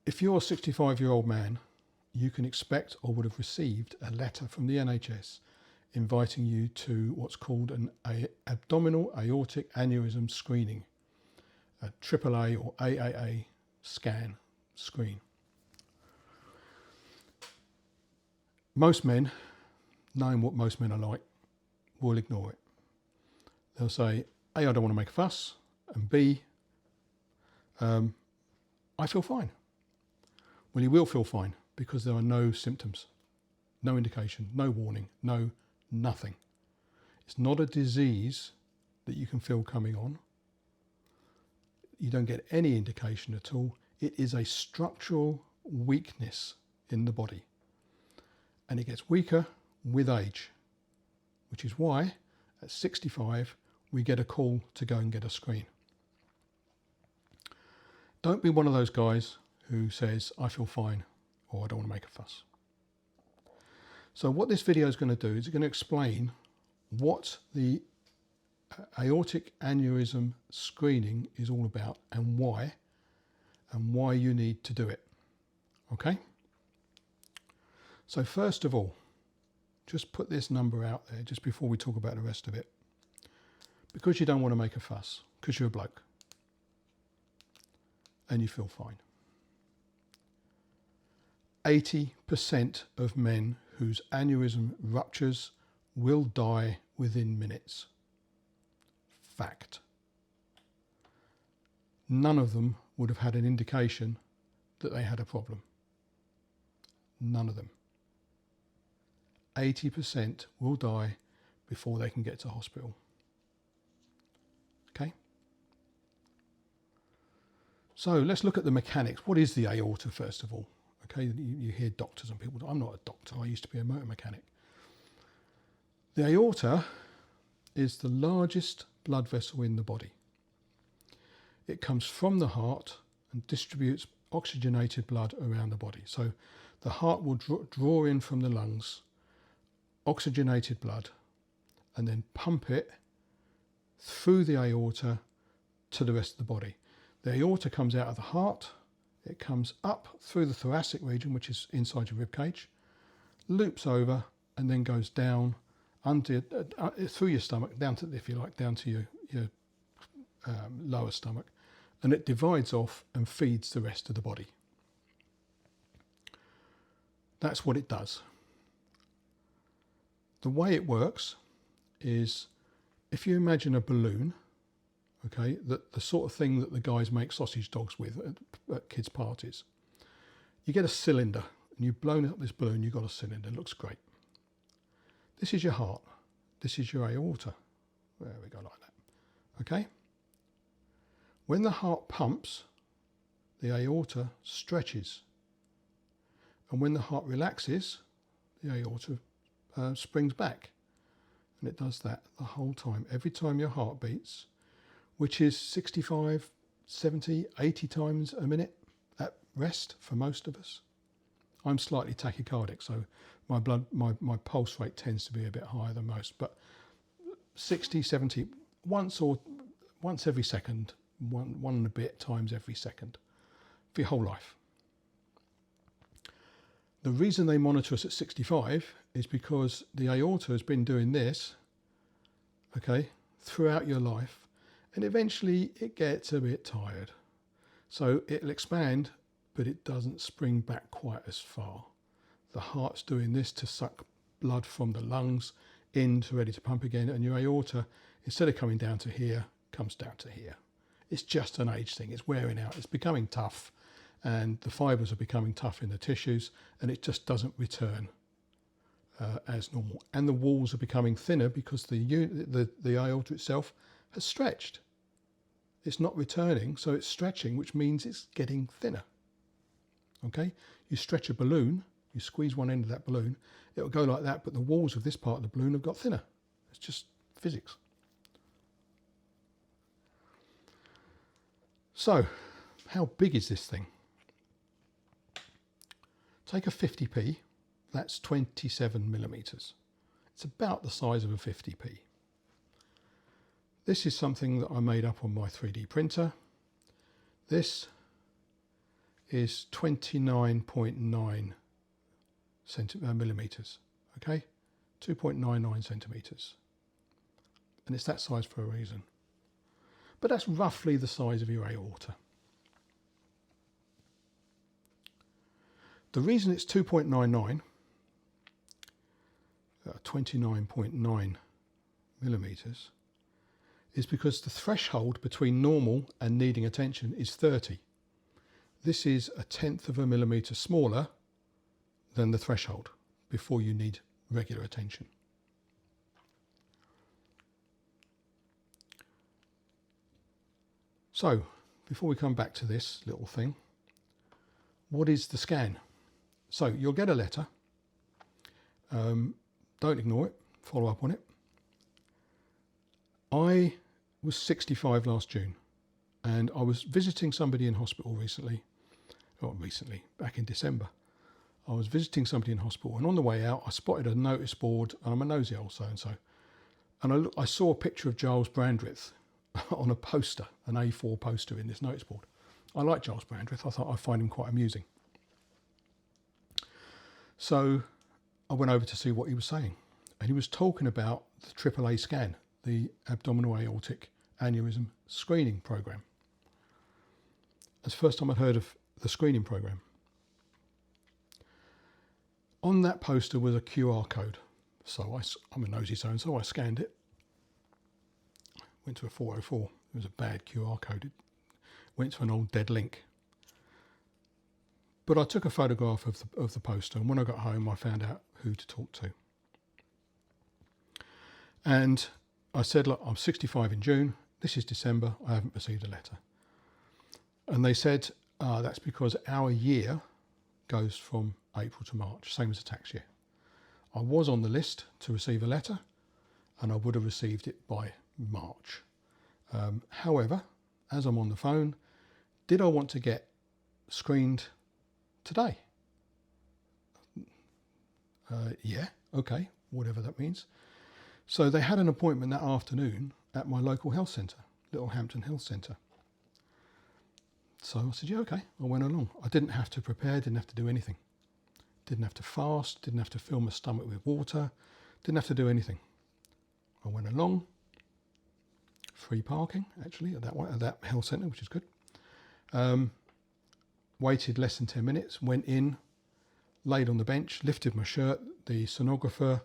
If you're a 65-year-old man, you can expect or would have received a letter from the NHS inviting you to what's called an abdominal aortic aneurysm screening, a AAA or AAA screen. Most men, knowing what most men are like, will ignore it. They'll say, A, I don't want to make a fuss, and B, I feel fine. Well, you will feel fine because there are no symptoms, no indication, no warning, no nothing. It's not a disease that you can feel coming on. You don't get any indication at all. It is a structural weakness in the body, and it gets weaker with age, which is why at 65 we get a call to go and get a screen. Don't be one of those guys who says, I feel fine, or I don't want to make a fuss. So what this video is going to do is it's going to explain what the aortic aneurysm screening is all about and why you need to do it. Okay? So first of all, just put this number out there just before we talk about the rest of it. Because you don't want to make a fuss, because you're a bloke and you feel fine. 80% of men whose aneurysm ruptures will die within minutes. Fact. None of them would have had an indication that they had a problem. None of them. 80% will die before they can get to hospital. Okay? So let's look at the mechanics. What is the aorta, first of all? Okay, you hear doctors and people. I'm not a doctor. I used to be a motor mechanic. The aorta is the largest blood vessel in the body. It comes from the heart and distributes oxygenated blood around the body. So the heart will draw in from the lungs oxygenated blood and then pump it through the aorta to the rest of the body. The aorta comes out of the heart, it comes up through the thoracic region, which is inside your rib cage, loops over and then goes down under, through your stomach, down to, if you like, down to your lower stomach, and it divides off and feeds the rest of the body. That's what it does. The way it works is, if you imagine a balloon, okay, the sort of thing that the guys make sausage dogs with at kids' parties. You get a cylinder and you've blown up this balloon, you've got a cylinder, it looks great. This is your heart, this is your aorta. There we go, like that. Okay? When the heart pumps, the aorta stretches. And when the heart relaxes, the aorta springs back. And it does that the whole time. Every time your heart beats, which is 65, 70, 80 times a minute at rest for most of us. I'm slightly tachycardic, so my pulse rate tends to be a bit higher than most, but 60, 70, once every second, one and a bit times every second for your whole life. The reason they monitor us at 65 is because the aorta has been doing this, okay, throughout your life, and eventually it gets a bit tired. So it'll expand, but it doesn't spring back quite as far. The heart's doing this to suck blood from the lungs in to ready to pump again, and your aorta, instead of coming down to here, comes down to here. It's just an age thing, it's wearing out, it's becoming tough, and the fibres are becoming tough in the tissues, and it just doesn't return as normal. And the walls are becoming thinner because the aorta itself has stretched. It's not returning, so it's stretching, which means it's getting thinner. Okay? You stretch a balloon, you squeeze one end of that balloon, it'll go like that, but the walls of this part of the balloon have got thinner. It's just physics. So, how big is this thing? Take a 50p, that's 27 millimetres. It's about the size of a 50p. This is something that I made up on my 3D printer. This is 29.9 millimeters, okay? 2.99 centimeters. And it's that size for a reason. But that's roughly the size of your aorta. The reason it's 2.99, 29.9 millimeters, is because the threshold between normal and needing attention is 30. This is 1/10 of a millimeter smaller than the threshold before you need regular attention. So, before we come back to this little thing, what is the scan? So, you'll get a letter. Don't ignore it. Follow up on it. I was 65 last June, and I was visiting somebody in hospital back in December. I was visiting somebody in hospital, and on the way out, I spotted a notice board, and I'm a nosy old so-and-so, and I saw a picture of Giles Brandreth on a poster, an A4 poster in this notice board. I like Giles Brandreth. I thought I'd find him quite amusing. So I went over to see what he was saying, and he was talking about the AAA scan, the Abdominal Aortic Aneurysm screening program. It's the first time I'd heard of the screening program. On that poster was a QR code. So I'm a nosy so-and-so, I scanned it. Went to a 404. It was a bad QR code. It went to an old dead link. But I took a photograph of the poster, and when I got home I found out who to talk to. And I said, look, I'm 65 in June, this is December, I haven't received a letter. And they said, that's because our year goes from April to March, same as a tax year. I was on the list to receive a letter, and I would have received it by March. However, as I'm on the phone, did I want to get screened today? Yeah, okay, whatever that means. So they had an appointment that afternoon at my local health centre, Little Hampton Health Centre. So I said, yeah, okay, I went along. I didn't have to prepare, didn't have to do anything. Didn't have to fast, didn't have to fill my stomach with water, didn't have to do anything. I went along, free parking actually at that health centre, which is good. Waited less than 10 minutes, went in, laid on the bench, lifted my shirt, the sonographer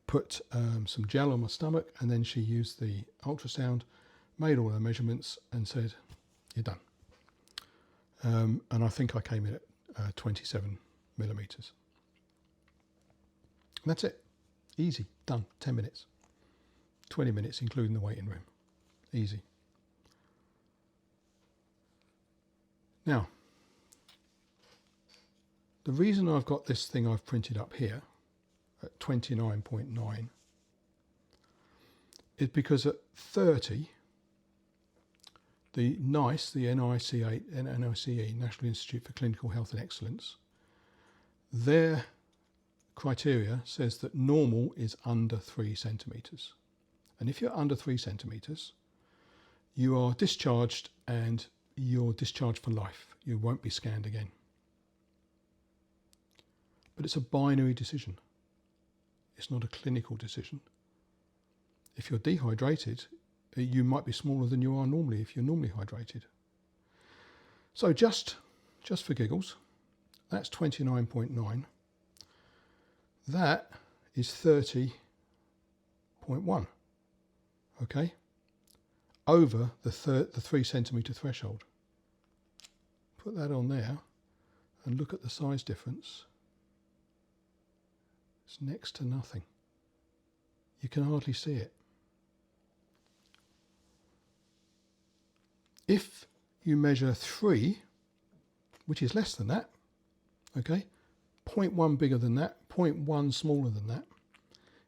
put some gel on my stomach, and then she used the ultrasound, made all her measurements and said, you're done. And I think I came in at 27 millimeters. And that's it. Easy, done, 10 minutes. 20 minutes, including the waiting room. Easy. Now, the reason I've got this thing I've printed up here at 29.9 is because at 30, the NICE, the NICE, National Institute for Clinical Health and Excellence, their criteria says that normal is under 3 centimetres. And if you're under 3 centimetres, you are discharged, and you're discharged for life. You won't be scanned again. But it's a binary decision. It's not a clinical decision. If you're dehydrated, you might be smaller than you are normally if you're normally hydrated. So just for giggles, that's 29.9. That is 30.1. Okay? Over the 3 centimetre threshold. Put that on there and look at the size difference. It's next to nothing. You can hardly see it. If you measure 3, which is less than that, okay, 0.1 bigger than that, 0.1 smaller than that.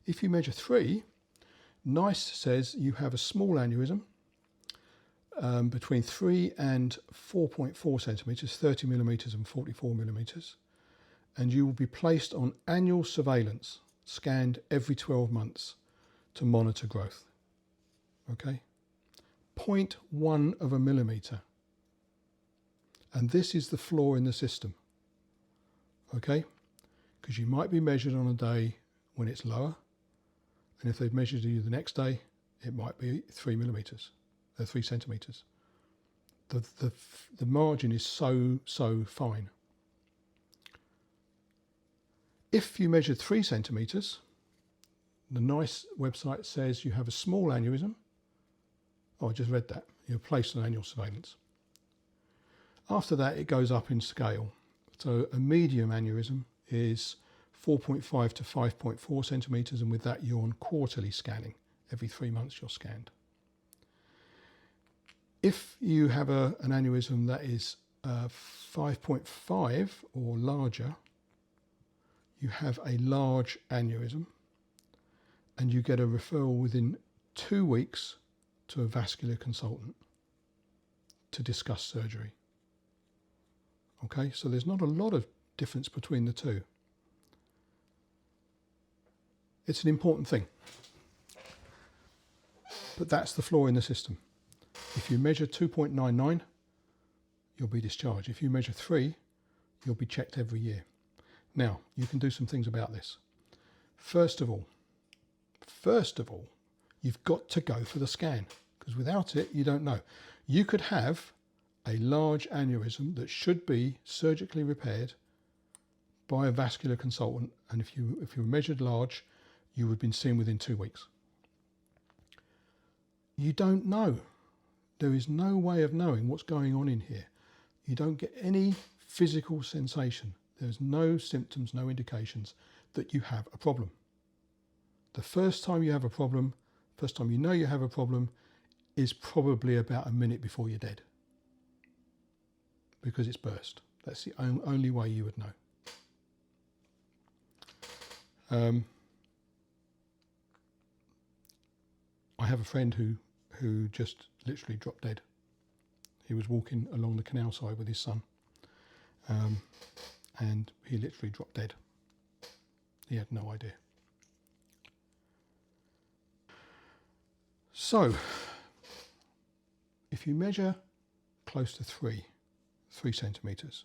If you measure 3, NICE says you have a small aneurysm between 3 and 4.4 centimetres, 30 millimetres and 44 millimetres, and you will be placed on annual surveillance, scanned every 12 months to monitor growth. Okay? 0.1 of a millimetre. And this is the flaw in the system, okay? Because you might be measured on a day when it's lower, and if they've measured you the next day, it might be 3 centimetres. The margin is so fine. If you measured 3 centimetres, the NICE website says you have a small aneurysm. Oh, I just read that. You're placed on annual surveillance. After that, it goes up in scale. So a medium aneurysm is 4.5 to 5.4 centimetres, and with that you're on quarterly scanning. Every 3 months you're scanned. If you have an aneurysm that is 5.5 or larger, you have a large aneurysm, and you get a referral within 2 weeks to a vascular consultant to discuss surgery. Okay, so there's not a lot of difference between the two. It's an important thing. But that's the flaw in the system. If you measure 2.99, you'll be discharged. If you measure 3, you'll be checked every year. Now, you can do some things about this. First of all, you've got to go for the scan, because without it, you don't know. You could have a large aneurysm that should be surgically repaired by a vascular consultant, and if you were measured large, you would have been seen within 2 weeks. You don't know. There is no way of knowing what's going on in here. You don't get any physical sensation. There's no symptoms, no indications that you have a problem. The first time you have a problem, first time you know you have a problem, is probably about a minute before you're dead, because it's burst. That's the only way you would know. I have a friend who just literally dropped dead. He was walking along the canal side with his son, and he literally dropped dead. He had no idea. So, if you measure close to 3 centimetres,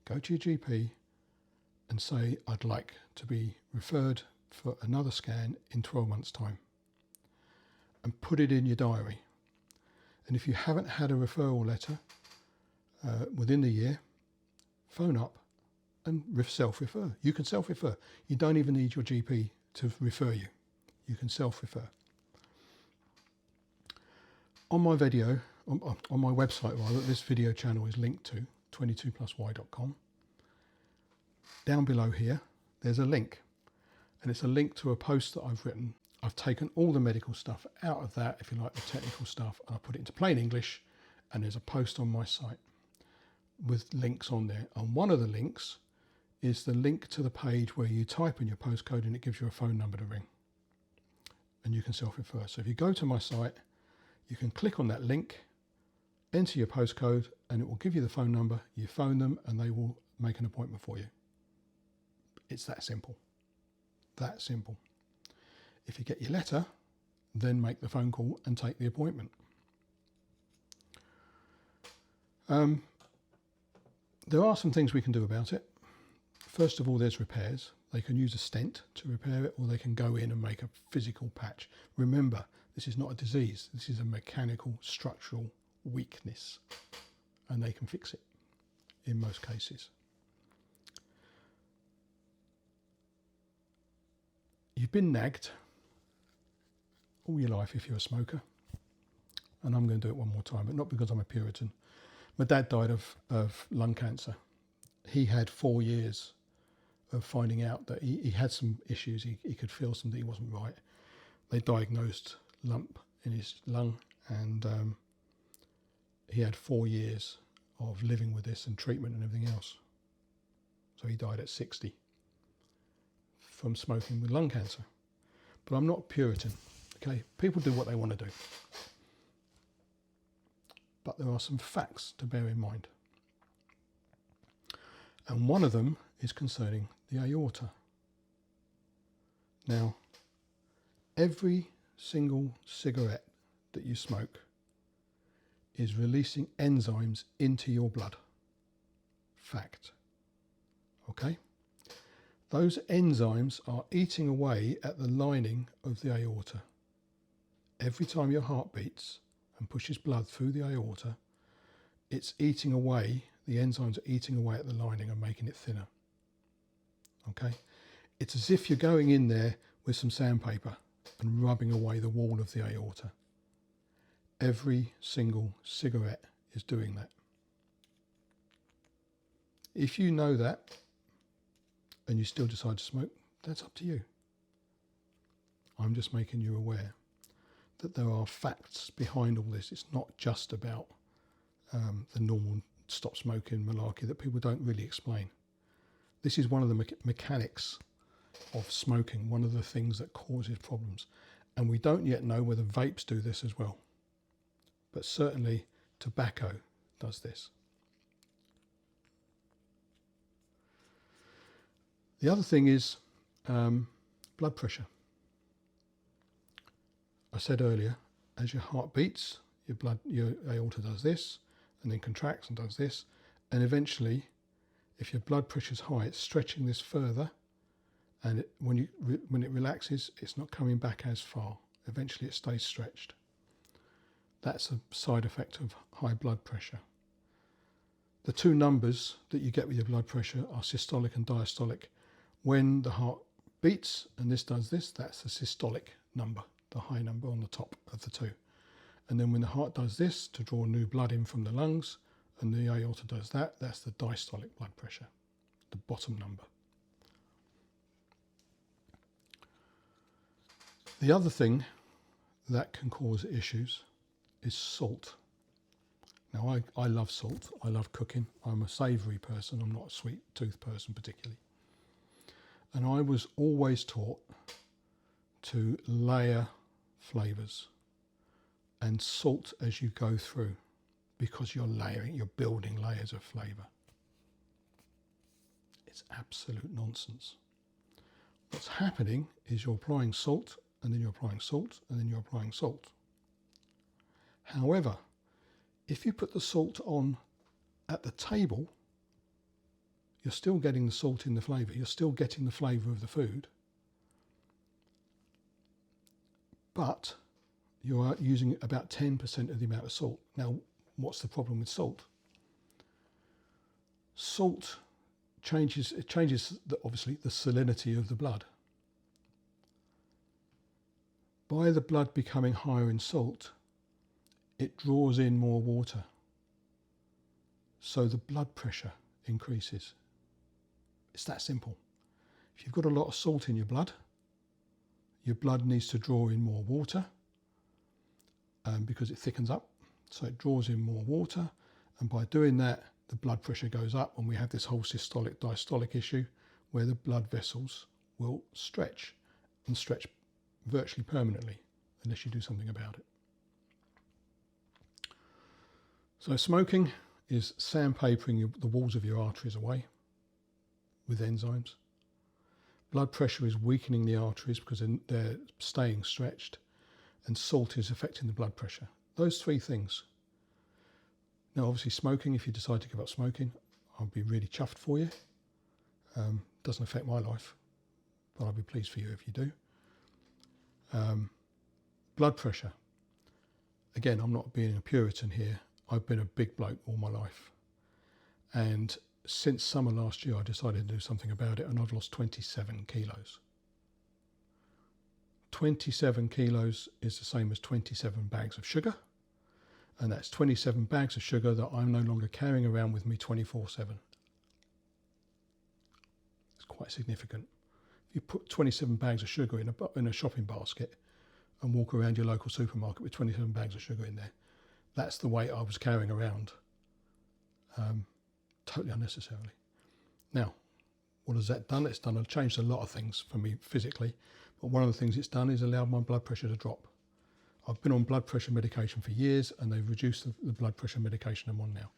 go to your GP and say, I'd like to be referred for another scan in 12 months' time, and put it in your diary. And if you haven't had a referral letter within the year, phone up and self-refer. You can self-refer. You don't even need your GP to refer you. You can self-refer. On my video, on my website rather, this video channel is linked to 22plusy.com. Down below here, there's a link, and it's a link to a post that I've written. I've taken all the medical stuff out of that, if you like, the technical stuff, and I put it into plain English, and there's a post on my site with links on there. And one of the links is the link to the page where you type in your postcode and it gives you a phone number to ring, and you can self-refer. So if you go to my site, you can click on that link, enter your postcode, and it will give you the phone number. You phone them and they will make an appointment for you. It's that simple. That simple. If you get your letter, then make the phone call and take the appointment. There are some things we can do about it. First of all, there's repairs. They can use a stent to repair it, or they can go in and make a physical patch. Remember, this is not a disease. This is a mechanical structural weakness, and they can fix it in most cases. You've been nagged all your life if you're a smoker, and I'm going to do it one more time, but not because I'm a Puritan. My dad died of lung cancer. He had 4 years of finding out that he had some issues. He could feel something wasn't right. They diagnosed lump in his lung, and he had 4 years of living with this and treatment and everything else. So he died at 60 from smoking with lung cancer. But I'm not Puritan, okay? People do what they want to do. But there are some facts to bear in mind. And one of them is concerning the aorta. Now, every single cigarette that you smoke is releasing enzymes into your blood. Fact. Okay? Those enzymes are eating away at the lining of the aorta. Every time your heart beats and pushes blood through the aorta, it's eating away, the enzymes are eating away at the lining and making it thinner. Okay? It's as if you're going in there with some sandpaper and rubbing away the wall of the aorta. Every single cigarette is doing that. If you know that and you still decide to smoke, that's up to you. I'm just making you aware that there are facts behind all this. It's not just about the normal stop smoking malarkey that people don't really explain. This is one of the mechanics of smoking, one of the things that causes problems. And we don't yet know whether vapes do this as well. But certainly tobacco does this. The other thing is blood pressure. I said earlier, as your heart beats, your aorta does this, and then contracts and does this, and eventually, if your blood pressure is high, it's stretching this further, and when it relaxes, it's not coming back as far. Eventually, it stays stretched. That's a side effect of high blood pressure. The two numbers that you get with your blood pressure are systolic and diastolic. When the heart beats and this does this, that's the systolic number, the high number on the top of the two. And then when the heart does this to draw new blood in from the lungs and the aorta does that, that's the diastolic blood pressure, the bottom number. The other thing that can cause issues is salt. Now I love salt, I love cooking, I'm a savoury person, I'm not a sweet tooth person particularly. And I was always taught to layer flavours and salt as you go through, because you're building layers of flavour. It's absolute nonsense. What's happening is you're applying salt, and then you're applying salt, and then you're applying salt. However, if you put the salt on at the table, you're still getting the salt in the flavour, you're still getting the flavour of the food, but you are using about 10% of the amount of salt. Now, what's the problem with salt? Salt changes obviously the salinity of the blood. By the blood becoming higher in salt, it draws in more water. So the blood pressure increases. It's that simple. If you've got a lot of salt in your blood needs to draw in more water because it thickens up. So it draws in more water. And by doing that, the blood pressure goes up, and we have this whole systolic diastolic issue where the blood vessels will stretch and stretch virtually permanently unless you do something about it. So smoking is sandpapering the walls of your arteries away with enzymes. Blood pressure is weakening the arteries because they're staying stretched, and salt is affecting the blood pressure. Those three things. Now obviously smoking, if you decide to give up smoking, I'll be really chuffed for you. Doesn't affect my life, but I'll be pleased for you if you do. Blood pressure. Again, I'm not being a Puritan here. I've been a big bloke all my life. And since summer last year, I decided to do something about it, and I've lost 27 kilos. 27 kilos is the same as 27 bags of sugar. And that's 27 bags of sugar that I'm no longer carrying around with me 24/7. It's quite significant. If you put 27 bags of sugar in a shopping basket and walk around your local supermarket with 27 bags of sugar in there, that's the weight I was carrying around, totally unnecessarily. Now, what has that done? It's changed a lot of things for me physically, but one of the things it's done is allowed my blood pressure to drop. I've been on blood pressure medication for years, and they've reduced the blood pressure medication I'm on now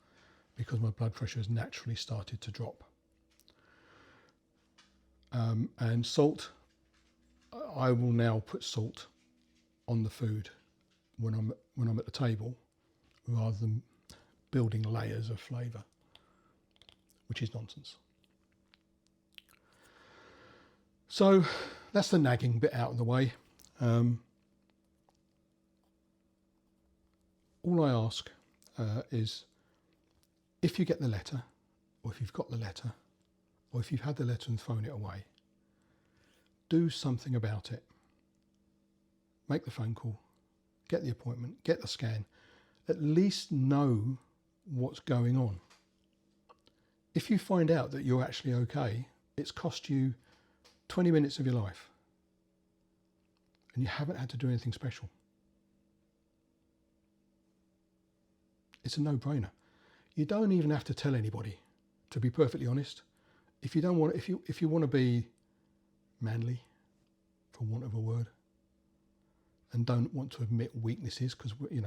because my blood pressure has naturally started to drop. And salt, I will now put salt on the food when I'm at the table, rather than building layers of flavour, which is nonsense. So that's the nagging bit out of the way. All I ask is, if you get the letter, or if you've got the letter, or if you've had the letter and thrown it away, do something about it. Make the phone call, get the appointment, get the scan, at least know what's going on. If you find out that you're actually okay, it's cost you 20 minutes of your life and you haven't had to do anything special. It's a no-brainer. You don't even have to tell anybody, to be perfectly honest. If you don't want, if you want to be manly, for want of a word, and don't want to admit weaknesses, because at the end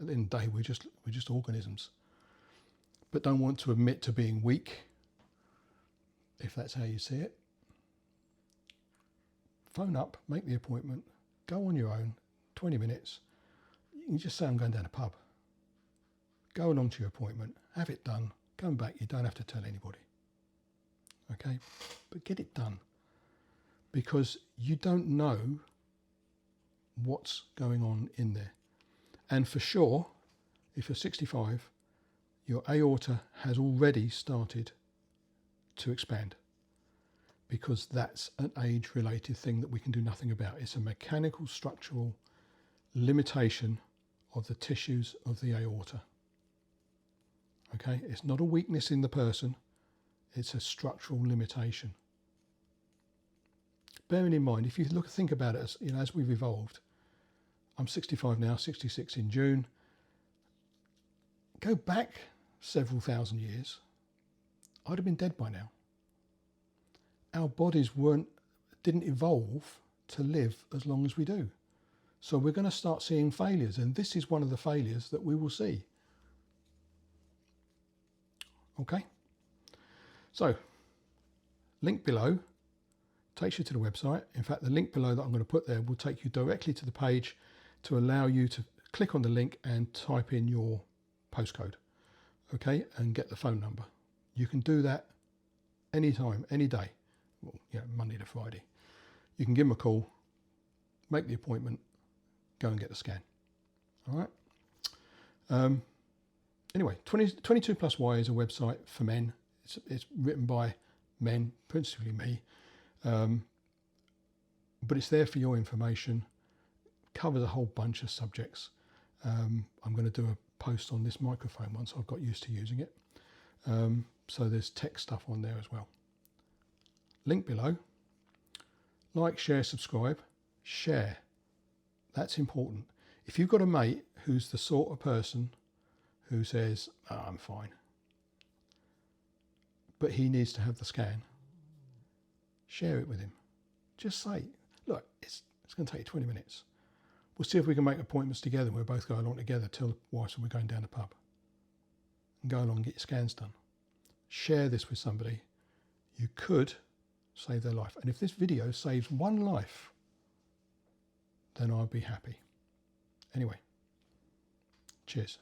of the day we're just organisms, but don't want to admit to being weak, if that's how you see it, phone up, make the appointment, go on your own, 20 minutes. You can just say, I'm going down a pub. Go along to your appointment, have it done, come back. You don't have to tell anybody. Okay? But get it done, because you don't know what's going on in there. And for sure, if you're 65, your aorta has already started to expand, because that's an age-related thing that we can do nothing about. It's a mechanical structural limitation of the tissues of the aorta. Okay, it's not a weakness in the person, it's a structural limitation. Bearing in mind, if you think about it, as we've evolved, I'm 65 now, 66 in June. Go back several thousand years, I'd have been dead by now. Our bodies didn't evolve to live as long as we do. So we're going to start seeing failures, and this is one of the failures that we will see. Okay, so link below takes you to the website. In fact, the link below that I'm going to put there will take you directly to the page to allow you to click on the link and type in your postcode, okay, and get the phone number. You can do that anytime, any day, well, Monday to Friday. You can give them a call, make the appointment, go and get the scan. All right. Anyway, 22+Y is a website for men. It's written by men, principally me, but it's there for your information. Covers a whole bunch of subjects. I'm going to do a post on this microphone once I've got used to using it. So there's tech stuff on there as well. Link below. Like, share, subscribe. Share. That's important. If you've got a mate who's the sort of person who says, oh, I'm fine, but he needs to have the scan, share it with him. Just say, look, it's going to take you 20 minutes. We'll see if we can make appointments together and we'll both go along together. Tell the wife we're going down the pub and go along and get your scans done. Share this with somebody. You could save their life. And if this video saves one life, then I'll be happy. Anyway, cheers.